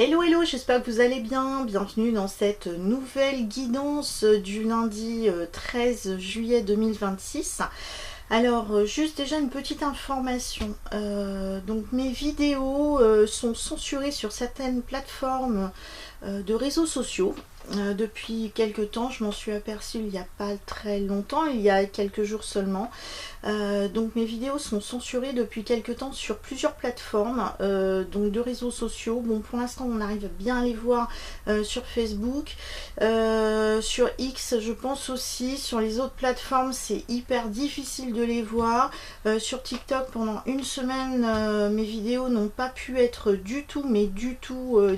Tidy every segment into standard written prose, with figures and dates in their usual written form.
Hello hello, j'espère que vous allez bien. Bienvenue dans cette nouvelle guidance du lundi 13 juillet 2026. Alors juste déjà une petite information, donc mes vidéos sont censurées sur certaines plateformes de réseaux sociaux. Depuis quelques temps, je m'en suis aperçue il n'y a pas très longtemps, il y a quelques jours seulement. Donc mes vidéos sont censurées depuis quelques temps sur plusieurs plateformes donc de réseaux sociaux. Bon, pour l'instant on arrive bien à les voir sur Facebook, sur X je pense aussi. Sur les autres plateformes c'est hyper difficile de les voir. Sur TikTok pendant une semaine mes vidéos n'ont pas pu être du tout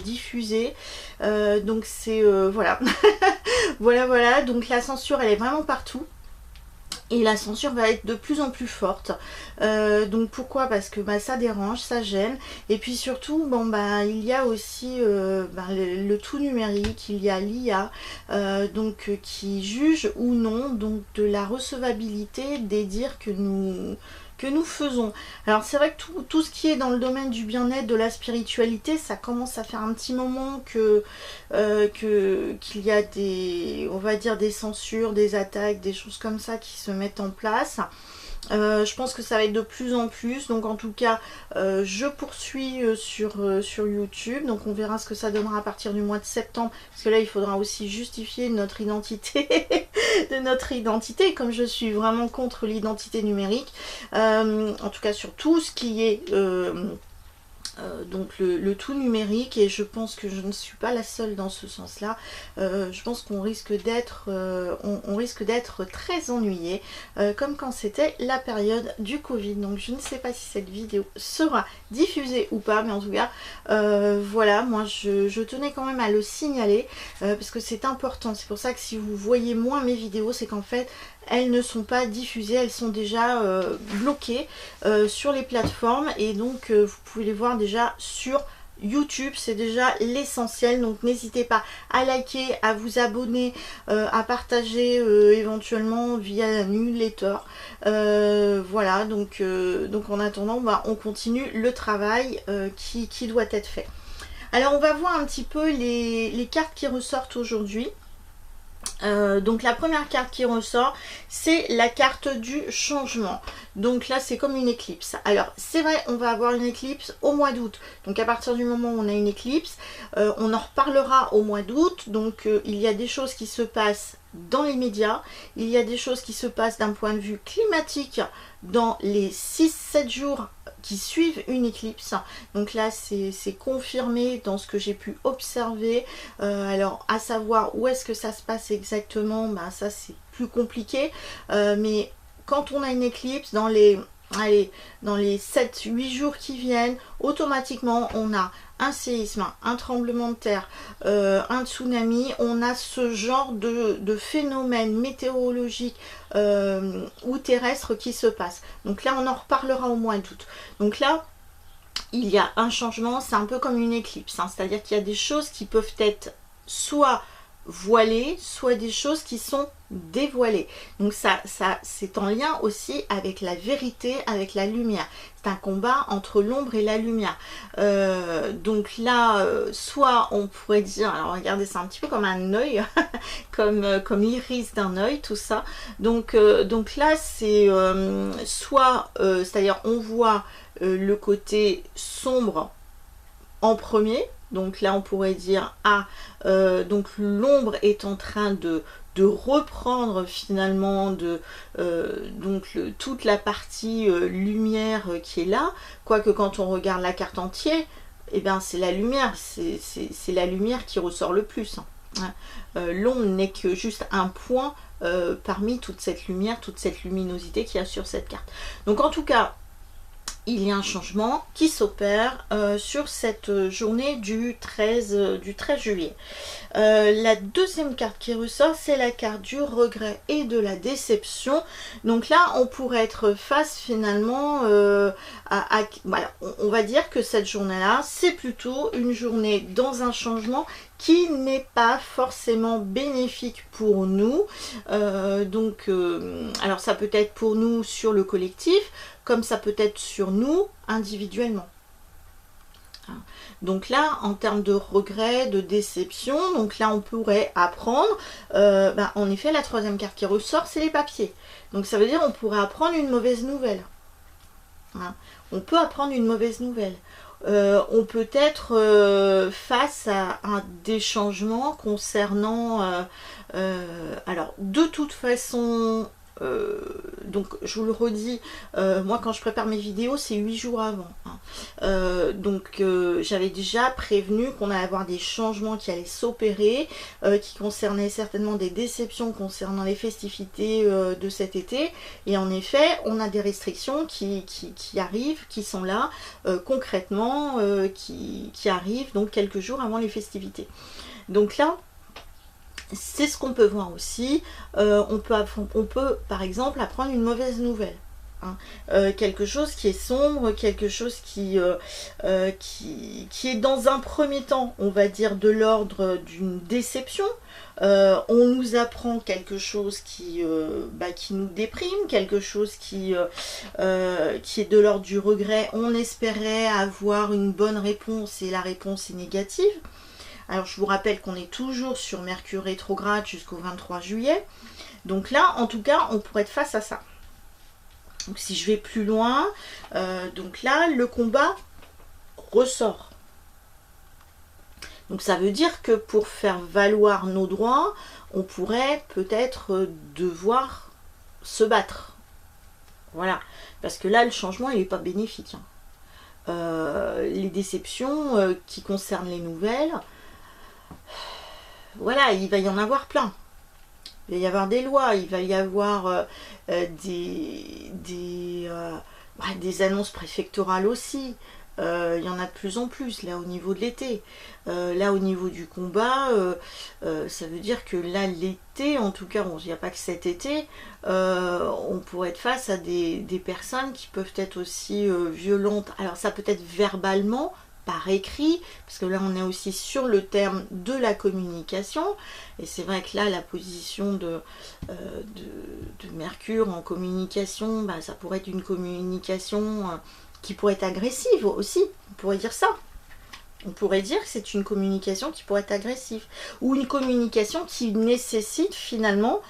diffusées. Donc c'est voilà. voilà, donc la censure elle est vraiment partout. Et la censure va être de plus en plus forte. Donc pourquoi? Parce que ça dérange, ça gêne. Et puis surtout, il y a aussi le tout numérique, il y a l'IA qui juge ou non donc de la recevabilité des dires que nous faisons. Alors c'est vrai que tout ce qui est dans le domaine du bien-être, de la spiritualité, ça commence à faire un petit moment qu'il y a on va dire des censures, des attaques, des choses comme ça qui se mettent en place. Je pense que ça va être de plus en plus, donc en tout cas je poursuis sur YouTube, donc on verra ce que ça donnera à partir du mois de septembre, parce que là il faudra aussi justifier notre identité comme je suis vraiment contre l'identité numérique, en tout cas sur tout ce qui est donc le tout numérique, et je pense que je ne suis pas la seule dans ce sens là. Je pense qu'on risque d'être on risque d'être très ennuyé comme quand c'était la période du Covid. Donc je ne sais pas si cette vidéo sera diffusée ou pas, mais en tout cas voilà, moi je tenais quand même à le signaler parce que c'est important. C'est pour ça que si vous voyez moins mes vidéos, c'est qu'en fait elles ne sont pas diffusées, elles sont déjà bloquées sur les plateformes, et donc vous pouvez les voir déjà sur YouTube, c'est déjà l'essentiel. Donc n'hésitez pas à liker, à vous abonner, à partager éventuellement via la newsletter. Voilà, donc en attendant, on continue le travail qui doit être fait. Alors on va voir un petit peu les cartes qui ressortent aujourd'hui. Donc la première carte qui ressort, c'est la carte du changement. Donc là c'est comme une éclipse. Alors c'est vrai, on va avoir une éclipse au mois d'août. Donc à partir du moment où on a une éclipse, on en reparlera au mois d'août. Donc il y a des choses qui se passent dans les médias, il y a des choses qui se passent d'un point de vue climatique dans les 6-7 jours qui suivent une éclipse. Donc là c'est confirmé dans ce que j'ai pu observer. Alors à savoir où est-ce que ça se passe exactement, ça c'est plus compliqué, mais quand on a une éclipse dans les 7-8 jours qui viennent, automatiquement on a un séisme, un tremblement de terre, un tsunami. On a ce genre de phénomène météorologique ou terrestre qui se passe. Donc là on en reparlera au mois d'août. Donc là il y a un changement, c'est un peu comme une éclipse, c'est-à-dire qu'il y a des choses qui peuvent être soit voilées, soit des choses qui sont dévoilées. Donc ça c'est en lien aussi avec la vérité, avec la lumière. C'est un combat entre l'ombre et la lumière. Donc là, soit on pourrait dire, alors regardez, c'est un petit peu comme un œil, comme l'iris d'un œil, tout ça. Donc là, c'est soit, c'est-à-dire on voit le côté sombre en premier. Donc là on pourrait dire donc l'ombre est en train de reprendre finalement toute la partie lumière qui est là, quoique quand on regarde la carte entière, c'est la lumière, c'est la lumière qui ressort le plus. L'ombre n'est que juste un point parmi toute cette lumière, toute cette luminosité qu'il y a sur cette carte. Donc en tout cas il y a un changement qui s'opère sur cette journée du 13 juillet. La deuxième carte qui ressort, c'est la carte du regret et de la déception. Donc là, on pourrait être face finalement voilà, on va dire que cette journée-là, c'est plutôt une journée dans un changement qui n'est pas forcément bénéfique pour nous. Alors ça peut être pour nous sur le collectif, comme ça peut être sur nous individuellement. Donc là, en termes de regrets, de déception, donc là on pourrait apprendre, en effet la troisième carte qui ressort c'est les papiers. Donc ça veut dire on pourrait apprendre une mauvaise nouvelle. On peut apprendre une mauvaise nouvelle. On peut être face à des changements concernant... alors de toute façon... donc je vous le redis, moi quand je prépare mes vidéos c'est 8 jours avant, donc j'avais déjà prévenu qu'on allait avoir des changements qui allaient s'opérer, qui concernaient certainement des déceptions concernant les festivités de cet été, et en effet on a des restrictions qui arrivent, qui sont là concrètement, qui arrivent donc quelques jours avant les festivités. Donc là c'est ce qu'on peut voir aussi. On peut par exemple apprendre une mauvaise nouvelle. Quelque chose qui est sombre, quelque chose qui est dans un premier temps, on va dire, de l'ordre d'une déception. On nous apprend quelque chose qui nous déprime, quelque chose qui est de l'ordre du regret. On espérait avoir une bonne réponse et la réponse est négative. Alors je vous rappelle qu'on est toujours sur Mercure rétrograde jusqu'au 23 juillet. Donc là, en tout cas, on pourrait être face à ça. Donc si je vais plus loin, donc là, le combat ressort. Donc ça veut dire que pour faire valoir nos droits, on pourrait peut-être devoir se battre. Voilà. Parce que là, le changement, il n'est pas bénéfique. Les déceptions qui concernent les nouvelles... Voilà, il va y en avoir plein. Il va y avoir des lois, il va y avoir des annonces préfectorales aussi. Il y en a de plus en plus là au niveau de l'été. Là au niveau du combat, ça veut dire que là l'été, en tout cas, il n'y a pas que cet été, on pourrait être face à des personnes qui peuvent être aussi violentes. Alors ça peut être verbalement, par écrit, parce que là on est aussi sur le terme de la communication, et c'est vrai que là la position de Mercure en communication, ça pourrait être une communication qui pourrait être agressive aussi, on pourrait dire ça. On pourrait dire que c'est une communication qui pourrait être agressive, ou une communication qui nécessite finalement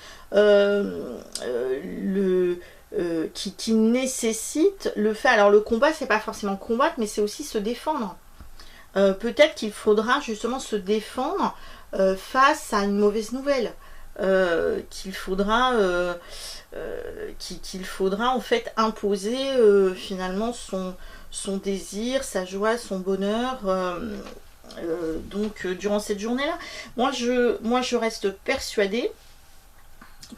qui nécessite le fait. Alors le combat, c'est pas forcément combattre, mais c'est aussi se défendre. Peut-être qu'il faudra justement se défendre face à une mauvaise nouvelle, qu'il faudra en fait imposer finalement son désir, sa joie, son bonheur. Donc durant cette journée-là, moi je reste persuadée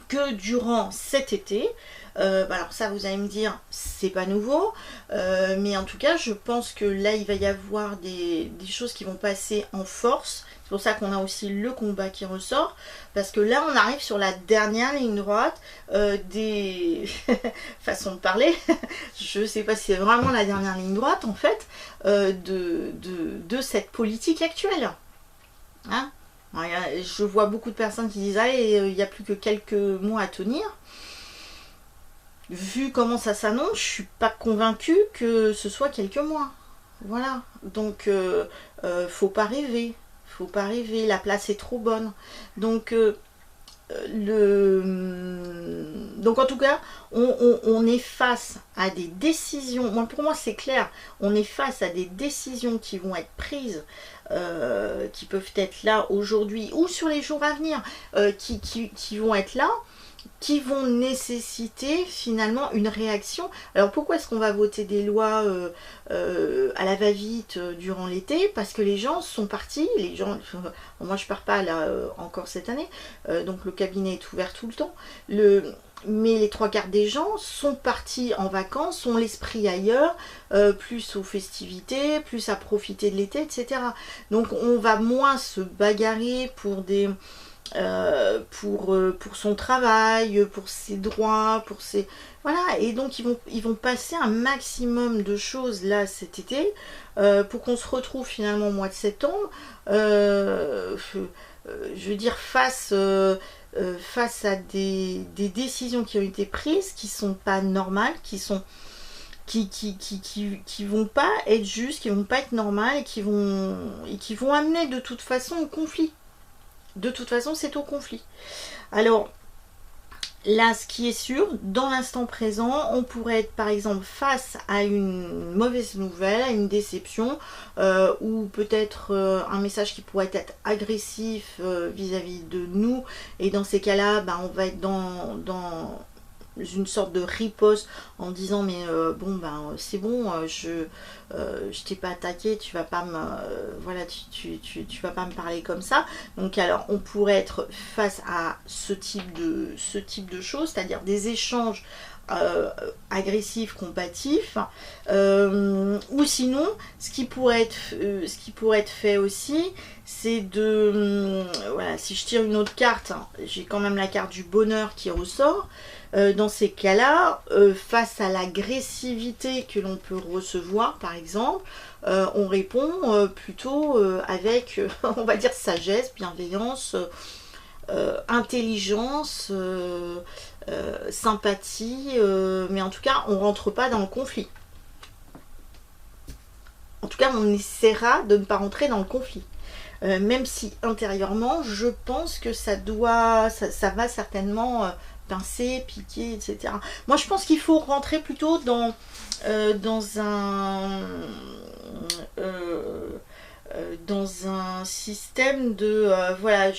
que durant cet été, alors ça vous allez me dire c'est pas nouveau, mais en tout cas je pense que là il va y avoir des choses qui vont passer en force. C'est pour ça qu'on a aussi le combat qui ressort, parce que là on arrive sur la dernière ligne droite des façons de parler. Je sais pas si c'est vraiment la dernière ligne droite en fait de cette politique actuelle, hein. Je vois beaucoup de personnes qui disent il n'y a plus que quelques mois à tenir. Vu comment ça s'annonce, je suis pas convaincue que ce soit quelques mois. Voilà. Donc faut pas rêver. Faut pas rêver. La place est trop bonne. Donc donc en tout cas, on est face à des décisions. Pour moi c'est clair. On est face à des décisions qui vont être prises, qui peuvent être là aujourd'hui ou sur les jours à venir, qui vont être là, qui vont nécessiter finalement une réaction. Alors pourquoi est-ce qu'on va voter des lois à la va-vite durant l'été? Parce que les gens sont partis, moi je pars pas là encore cette année, donc le cabinet est ouvert tout le temps, mais les trois quarts des gens sont partis en vacances, ont l'esprit ailleurs, plus aux festivités, plus à profiter de l'été, etc. Donc on va moins se bagarrer pour pour son travail, pour ses droits, pour ses... Voilà, et donc ils vont passer un maximum de choses là cet été, pour qu'on se retrouve finalement au mois de septembre, je veux dire face à des décisions qui ont été prises, qui sont pas normales, qui sont qui vont pas être justes, qui vont pas être normales et qui vont amener de toute façon au conflit. De toute façon, c'est au conflit. Alors, là, ce qui est sûr, dans l'instant présent, on pourrait être par exemple face à une mauvaise nouvelle, à une déception, ou peut-être un message qui pourrait être agressif vis-à-vis de nous. Et dans ces cas-là, ben, on va être dans une sorte de riposte en disant mais bon ben c'est bon, je t'ai pas attaqué, tu vas pas me voilà, tu vas pas me parler comme ça. Donc alors on pourrait être face à ce type de choses, c'est-à-dire des échanges agressifs, combatifs, ou sinon ce qui pourrait être fait aussi, c'est de voilà, si je tire une autre carte, hein, j'ai quand même la carte du bonheur qui ressort. Dans ces cas-là, face à l'agressivité que l'on peut recevoir, par exemple, on répond plutôt avec, on va dire, sagesse, bienveillance, intelligence, sympathie, mais en tout cas, on ne rentre pas dans le conflit. En tout cas, on essaiera de ne pas rentrer dans le conflit. Même si intérieurement, je pense que ça va certainement pincer, piquer, etc. Moi, je pense qu'il faut rentrer plutôt dans un système de voilà,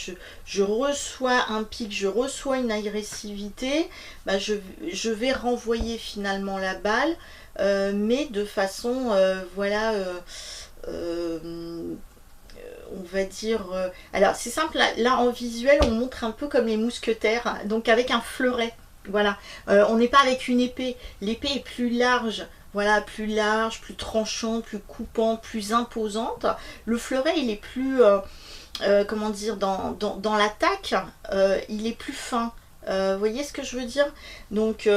je reçois un pic, je reçois une agressivité, bah, je vais renvoyer finalement la balle, mais de façon voilà, on va dire alors c'est simple, là en visuel on montre un peu comme les mousquetaires, donc avec un fleuret, voilà, on n'est pas avec une épée, l'épée est plus large, voilà, plus large, plus tranchant, plus coupant, plus imposante. Le fleuret il est plus comment dire, dans l'attaque, il est plus fin, vous voyez ce que je veux dire, donc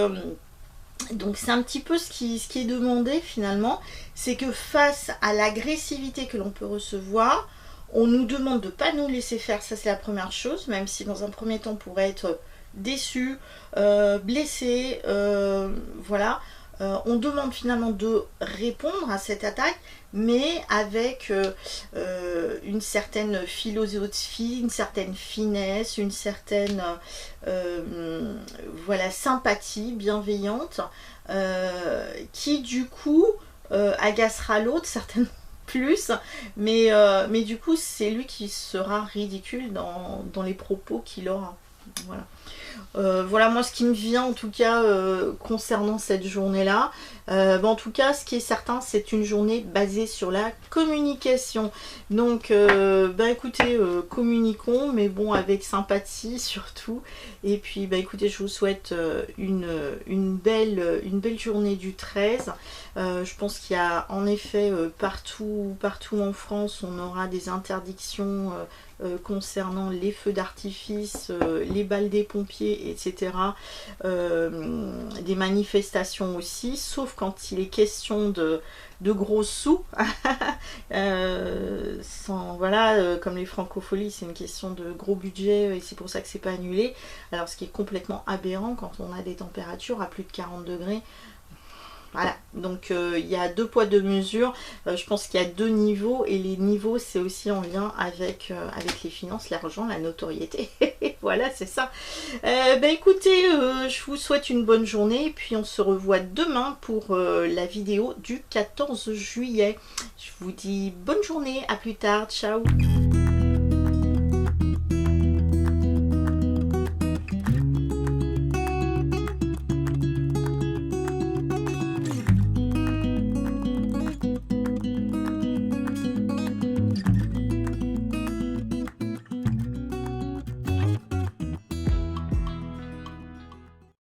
c'est un petit peu ce qui est demandé finalement, c'est que face à l'agressivité que l'on peut recevoir, on nous demande de ne pas nous laisser faire, ça c'est la première chose, même si dans un premier temps on pourrait être déçu, blessé, voilà. On demande finalement de répondre à cette attaque, mais avec une certaine philosophie, une certaine finesse, une certaine voilà, sympathie bienveillante, qui du coup agacera l'autre certainement plus, mais du coup c'est lui qui sera ridicule dans les propos qu'il aura. Voilà. Voilà moi ce qui me vient en tout cas concernant cette journée là. En tout cas ce qui est certain, c'est une journée basée sur la communication, donc écoutez, communiquons, mais bon avec sympathie surtout, et puis écoutez, je vous souhaite une belle journée du 13. Je pense qu'il y a en effet partout en France on aura des interdictions concernant les feux d'artifice, les balles des pompiers, etc. Des manifestations aussi, sauf quand il est question de gros sous. Voilà, comme les francopholies, c'est une question de gros budget et c'est pour ça que c'est pas annulé. Alors ce qui est complètement aberrant quand on a des températures à plus de 40 degrés. Voilà, donc il y a deux poids deux mesures, je pense qu'il y a deux niveaux, et les niveaux c'est aussi en lien avec les finances, l'argent, la notoriété. Voilà, c'est ça. Écoutez, je vous souhaite une bonne journée, et puis on se revoit demain pour la vidéo du 14 juillet. Je vous dis bonne journée, à plus tard, ciao.